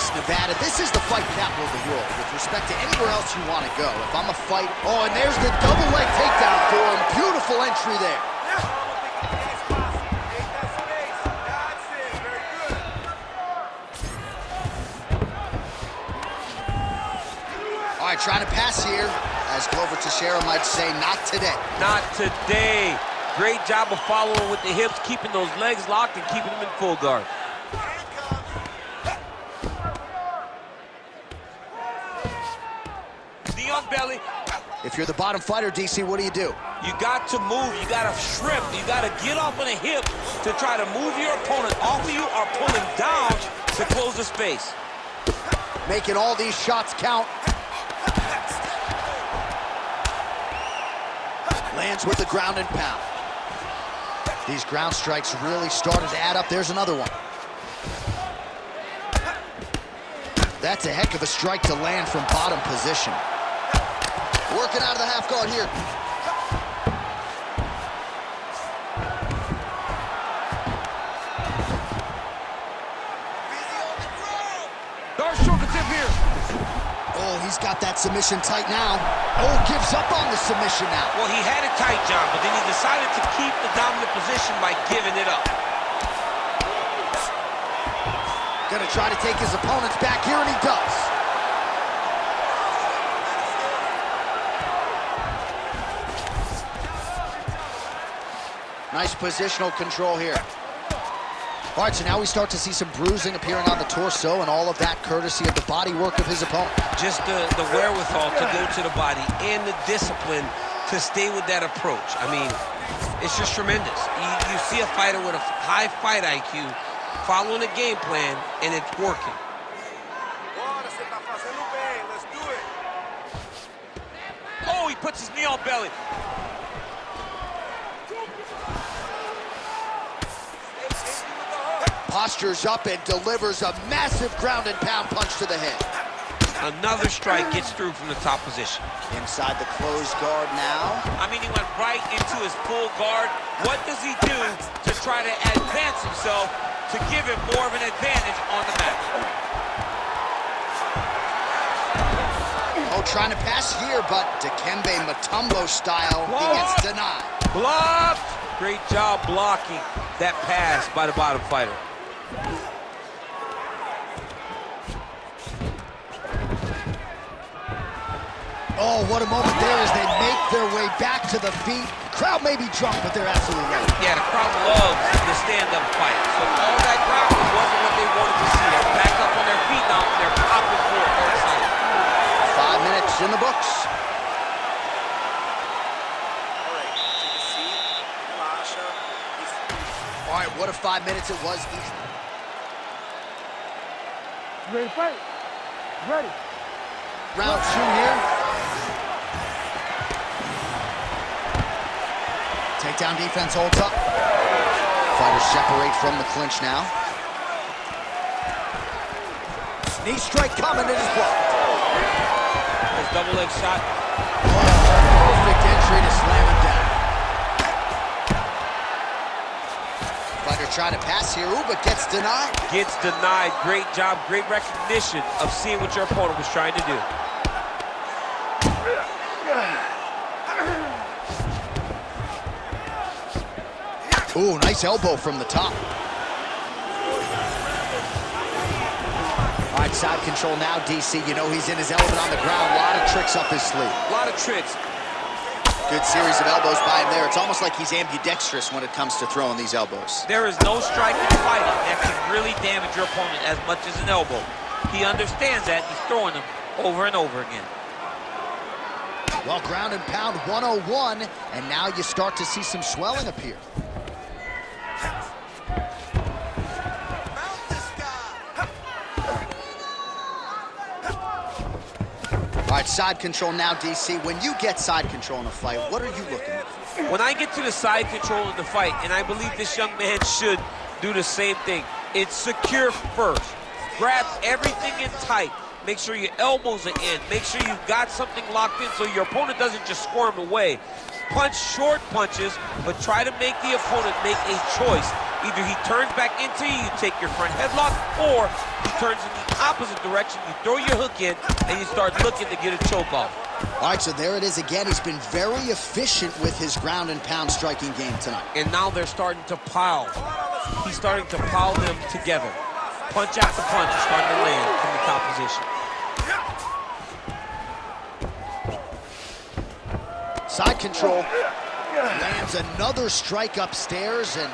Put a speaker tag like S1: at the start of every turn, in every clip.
S1: Vegas, Nevada. This is the fight capital of the world. With respect to anywhere else you want to go, if I'm a fight... Oh, and there's the double leg takedown for him. Beautiful entry there. All right, trying to pass here. As Glover Teixeira might say, not today.
S2: Not today. Great job of following with the hips, keeping those legs locked and keeping them in full guard. Knee on belly.
S1: If you're the bottom fighter, DC, what do?
S2: You got to move, you got to shrimp, you got to get off on a hip to try to move your opponent off of you or pull him down to close the space.
S1: Making all these shots count. Lands with the ground and pound. These ground strikes really started to add up. There's another one. That's a heck of a strike to land from bottom position. Working out of the half guard here.
S2: Dark shoulder tip here.
S1: Oh, he's got that submission tight now. Oh, gives up on the submission now.
S2: Well, he had it tight, John, but then he decided to keep the dominant position by giving it up.
S1: Gonna try to take his opponents back here, and he does. Nice positional control here. All right, so now we start to see some bruising appearing on the torso, and all of that courtesy of the body work of his opponent.
S2: Just the wherewithal to go to the body and the discipline to stay with that approach. I mean, it's just tremendous. You see a fighter with a high fight IQ following a game plan, and it's working. Oh, he puts his knee on belly.
S1: Postures up and delivers a massive ground and pound punch to the head.
S2: Another strike gets through from the top position.
S1: Inside the closed guard now.
S2: I mean, he went right into his full guard. What does he do to try to advance himself to give him more of an advantage on the mat?
S1: Oh, trying to pass here, but Dikembe Mutombo style, he gets denied.
S2: Blocked! Great job blocking that pass by the bottom fighter.
S1: Oh, what a moment there as they make their way back to the feet. Crowd may be drunk, but they're absolutely right.
S2: Yeah, the crowd loves the stand-up fight. So all that crowd wasn't what they wanted to see. They're back up on their feet now, and they're popping for it. They're excited.
S1: 5 minutes in the books. All right, what a 5 minutes it was.
S3: Ready to fight? Ready.
S1: Round 2 here. Takedown defense holds up. Fighters separate from the clinch now. Knee strike coming, it is blocked.
S2: His double leg shot.
S1: Perfect entry to slam him down. Fighter trying to pass here, ooh, but gets denied.
S2: Gets denied. Great job, great recognition of seeing what your opponent was trying to do.
S1: Ooh, nice elbow from the top. All right, side control now, DC. You know he's in his element on the ground. A lot of tricks up his sleeve.
S2: A lot of tricks.
S1: Good series of elbows by him there. It's almost like he's ambidextrous when it comes to throwing these elbows.
S2: There is no strike in fighting that can really damage your opponent as much as an elbow. He understands that. He's throwing them over and over again.
S1: Well, ground and pound 101, and now you start to see some swelling appear. All right, side control now, DC. When you get side control in a fight, what are you looking for?
S2: When I get to the side control in the fight, and I believe this young man should do the same thing, it's secure first. Grab everything in tight. Make sure your elbows are in. Make sure you've got something locked in so your opponent doesn't just squirm away. Punch short punches, but try to make the opponent make a choice Either he turns back into you, you take your front headlock, or he turns in the opposite direction, you throw your hook in, and you start looking to get a choke off.
S1: All right, so there it is again. He's been very efficient with his ground and pound striking game tonight.
S2: And now they're starting to pile. He's starting to pile them together. Punch after punch is starting to land from the top position.
S1: Side control. Lands another strike upstairs, and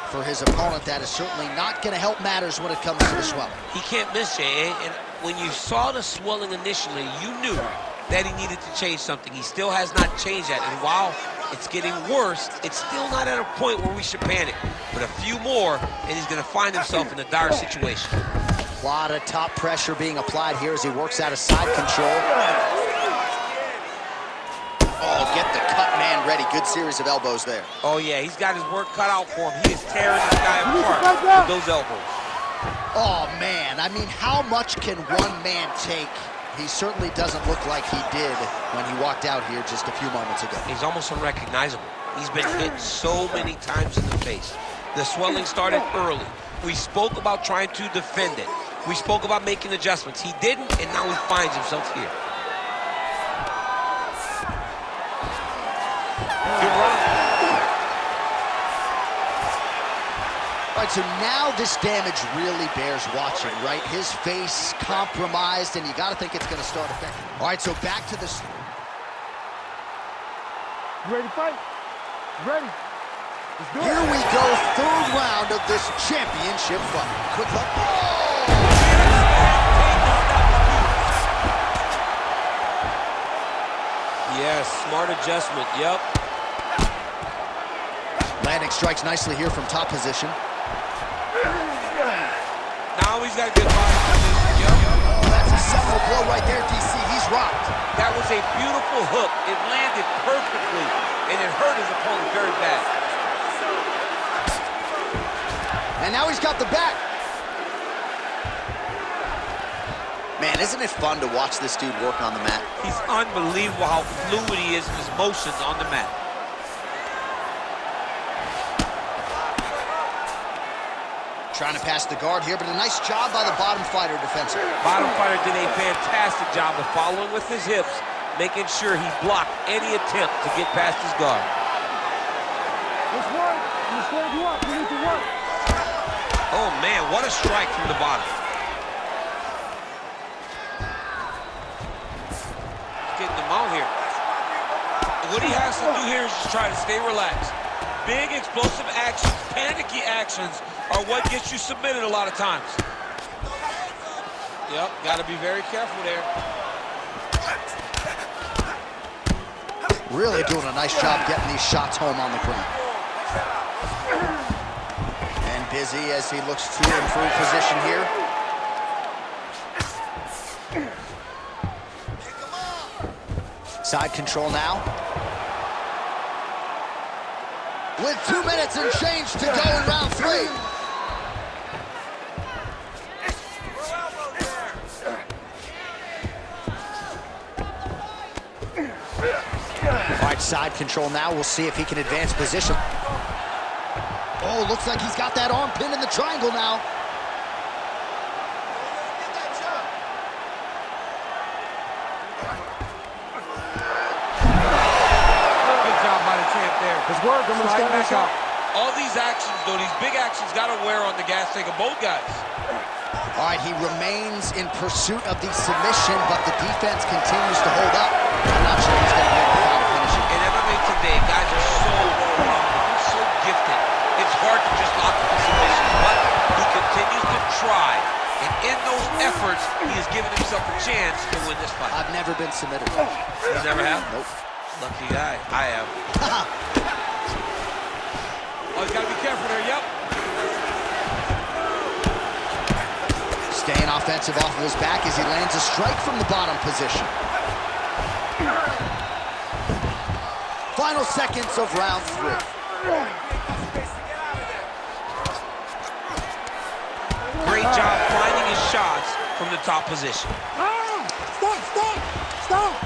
S1: for his opponent, that is certainly not going to help matters when it comes to the swelling.
S2: He can't miss, Jay. And when you saw the swelling initially, you knew that he needed to change something. He still has not changed that. And while it's getting worse, it's still not at a point where we should panic. But a few more, and he's going to find himself in a dire situation.
S1: A lot of top pressure being applied here as he works out of side control. Oh, get the cut man ready. Good series of elbows there.
S2: Oh, yeah, he's got his work cut out for him. He is tearing this guy apart with those elbows.
S1: Oh, man. I mean, how much can one man take? He certainly doesn't look like he did when he walked out here just a few moments ago.
S2: He's almost unrecognizable. He's been hit so many times in the face. The swelling started early. We spoke about trying to defend it. We spoke about making adjustments. He didn't, and now he finds himself here. Good run.
S1: All right, so now this damage really bears watching, right? His face compromised, and you got to think it's going to start affecting. All right, so back to this.
S3: You ready to fight? Ready. Let's do it.
S1: Here we go, third round of this championship fight. Quick look. Oh!
S2: Yes, smart adjustment, yep.
S1: Landing strikes nicely here from top position.
S2: Now he's got a good body position, yep.
S1: Oh, that's a seminal blow right there, DC. He's rocked.
S2: That was a beautiful hook. It landed perfectly, and it hurt his opponent very bad.
S1: And now he's got the back. Man, isn't it fun to watch this dude work on the mat?
S2: He's unbelievable how fluid he is in his motions on the mat.
S1: Trying to pass the guard here, but a nice job by the bottom fighter defensively.
S2: Bottom fighter did a fantastic job of following with his hips, making sure he blocked any attempt to get past his guard.
S3: Let's work. I'm gonna stand you up. You need to work.
S2: Oh, man, what a strike from the bottom. Getting them out here. What he has to do here is just try to stay relaxed. Big explosive actions, panicky actions are what gets you submitted a lot of times. Yep, got to be very careful there.
S1: Really doing a nice job getting these shots home on the ground. And busy as he looks to improve position here. Side control now. With 2 minutes and change to go in round 3. All right, side control now. We'll see if he can advance position. Oh, looks like he's got that arm pinned in the triangle now.
S3: Let's work. I'm gonna stand back out.
S2: All these actions, though, these big actions got to wear on the gas tank of both guys.
S1: All right, he remains in pursuit of the submission, but the defense continues to hold up. I'm not sure he's going to be able to find a finish.
S2: In MMA today, guys are so well-rounded, so gifted. It's hard to just lock the submission, but he continues to try. And in those efforts, he has given himself a chance to win this fight.
S1: I've never been submitted.
S2: You never have?
S1: Nope.
S2: Lucky guy. I have. Oh, he's got to be careful there. Yep.
S1: Staying offensive off of his back as he lands a strike from the bottom position. Final seconds of round 3.
S2: Great job finding his shots from the top position.
S3: Stop.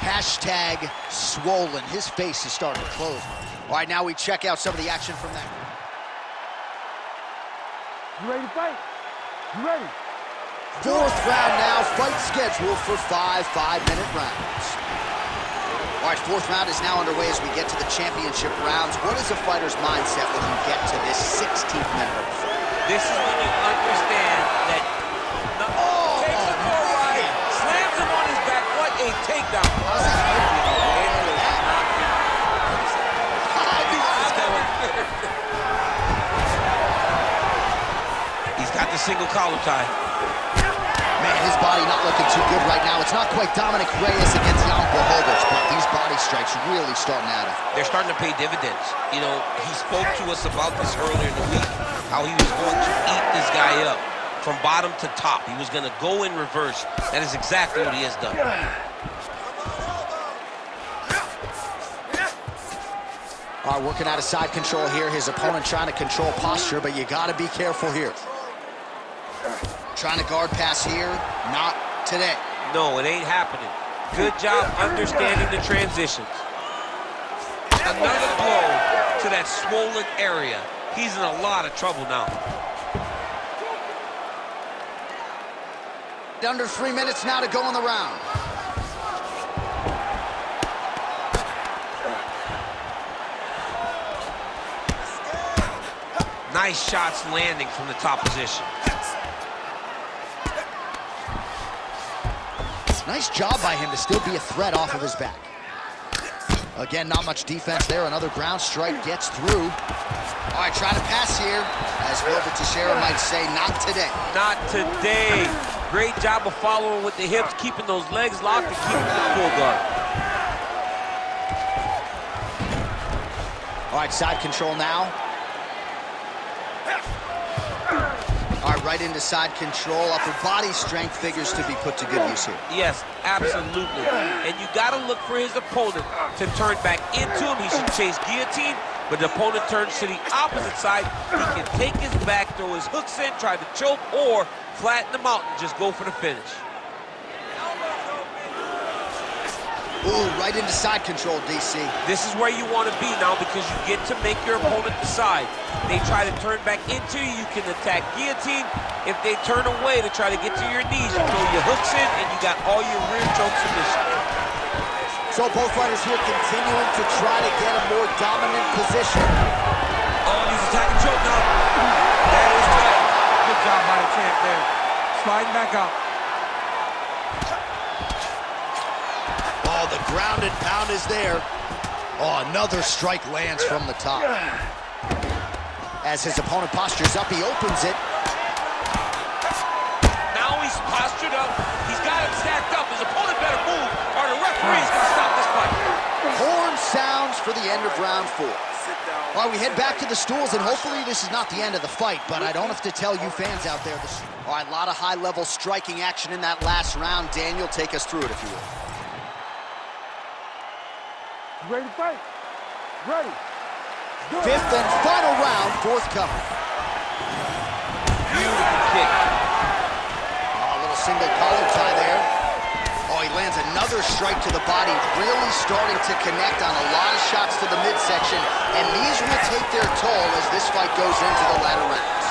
S1: Hashtag swollen. His face is starting to close. All right, now we check out some of the action from that.
S3: You ready to fight? You ready?
S1: Fourth round now, fight scheduled for 5 5-minute rounds. All right, fourth round is now underway as we get to the championship rounds. What is a fighter's mindset when you get to this 16th minute of the fight?
S2: This is when you understand that takes him for a ride, slams him on his back. What a takedown.
S1: How's that?
S2: He's got the single collar tie.
S1: Man, his body not looking too good right now. It's not quite Dominic Reyes against Jan Blachowicz, but these body strikes really starting at him.
S2: They're starting to pay dividends. You know, he spoke to us about this earlier in the week, how he was going to eat this guy up from bottom to top. He was going to go in reverse. That is exactly what he has done.
S1: All right, working out of side control here. His opponent trying to control posture, but you got to be careful here. Trying to guard pass here, not today.
S2: No, it ain't happening. Good job understanding the transitions. Another blow to that swollen area. He's in a lot of trouble now.
S1: Under 3 minutes now to go in the round.
S2: Nice shots landing from the top position.
S1: Nice job by him to still be a threat off of his back. Again, not much defense there. Another ground strike gets through. All right, trying to pass here. As Wilbur Teixeira might say, not today.
S2: Not today. Great job of following with the hips, keeping those legs locked and keeping the full guard.
S1: All right, side control now. All right, right into side control. Upper body strength figures to be put to good use here.
S2: Yes, absolutely. And you got to look for his opponent to turn back into him. He should chase guillotine, but the opponent turns to the opposite side. He can take his back, throw his hooks in, try to choke, or flatten him out and just go for the finish.
S1: Ooh, right into side control, DC.
S2: This is where you want to be now because you get to make your opponent decide. They try to turn back into you, you can attack guillotine. If they turn away to try to get to your knees, you throw your hooks in and you got all your rear choke submission.
S1: So both fighters here continuing to try to get a more dominant position.
S2: Oh, he's attacking choke now. That is right.
S4: Good job by the champ there. Sliding back out.
S1: Oh, the ground and pound is there. Oh, another strike lands from the top. As his opponent postures up, he opens it.
S2: Now he's postured up. He's got it stacked up. His opponent better move or the referee's going to stop this fight.
S1: Horn sounds for the end of round 4. All right, we head back to the stools, and hopefully this is not the end of the fight, but I don't have to tell you fans out there. All right, a lot of high-level striking action in that last round. Daniel, take us through it, if you will.
S3: You ready to fight? Ready. Good.
S1: Fifth and final round, forthcoming.
S2: Beautiful kick.
S1: Oh, a little single collar tie there. Oh, he lands another strike to the body, really starting to connect on a lot of shots to the midsection, and these will take their toll as this fight goes into the latter rounds.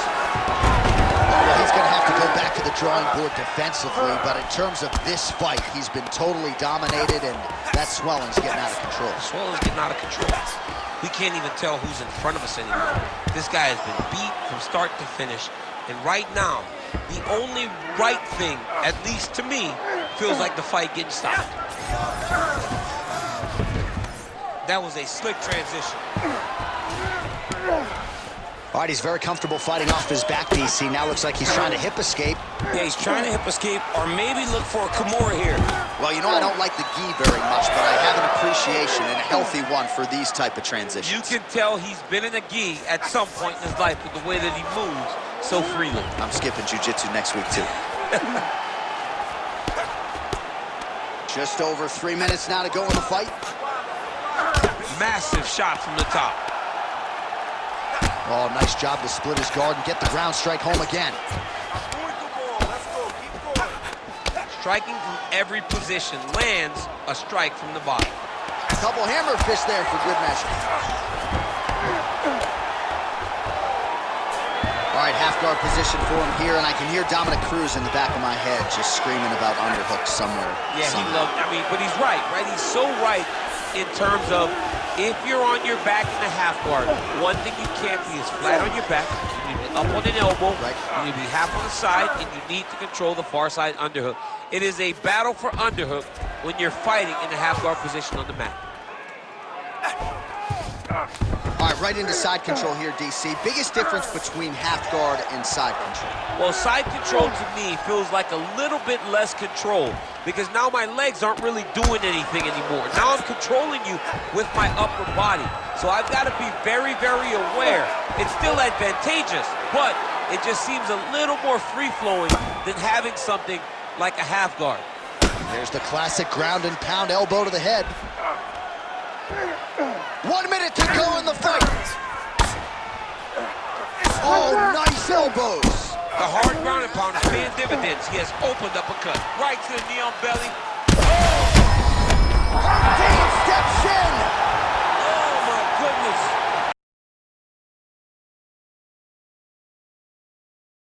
S1: Well, he's going to have to go back to the drawing board defensively, but in terms of this fight, he's been totally dominated, and that swelling's getting out of control.
S2: Swelling's getting out of control. We can't even tell who's in front of us anymore. This guy has been beat from start to finish, and right now, the only right thing, at least to me, feels like the fight getting stopped. That was a slick transition.
S1: All right, he's very comfortable fighting off his back, DC. Now looks like he's trying to hip escape.
S4: Yeah, he's trying to hip escape or maybe look for a Kimura here.
S1: Well, you know, I don't like the gi very much, but I have an appreciation and a healthy one for these type of transitions.
S2: You can tell he's been in a gi at some point in his life with the way that he moves so freely.
S1: I'm skipping jiu-jitsu next week, too. Just over 3 minutes now to go in the fight.
S2: Massive shot from the top.
S1: Oh, nice job to split his guard and get the ground strike home again.
S2: Striking from every position, lands a strike from the bottom.
S1: A couple hammer fists there for good measure. All All right, half guard position for him here, and I can hear Dominic Cruz in the back of my head just screaming about underhooks somewhere.
S2: Yeah, he loves, but he's right? He's so right in terms of if you're on your back in the half guard, one thing you can't be is flat on your back. You need to be up on an elbow.
S1: Right.
S2: You need to be half on the side, and you need to control the far side underhook. It is a battle for underhook when you're fighting in the half guard position on the mat.
S1: All right, right into side control here, DC. Biggest difference between half guard and side control?
S2: Well, side control to me feels like a little bit less control because now my legs aren't really doing anything anymore. Now I'm controlling you with my upper body. So I've got to be very, very aware. It's still advantageous, but it just seems a little more free-flowing than having something like a half guard.
S1: There's the classic ground and pound elbow to the head. 1 minute to go in the fight. Oh, nice elbows.
S2: The hard ground and pound is paying dividends. He has opened up a cut right to the knee on belly.
S1: Oh!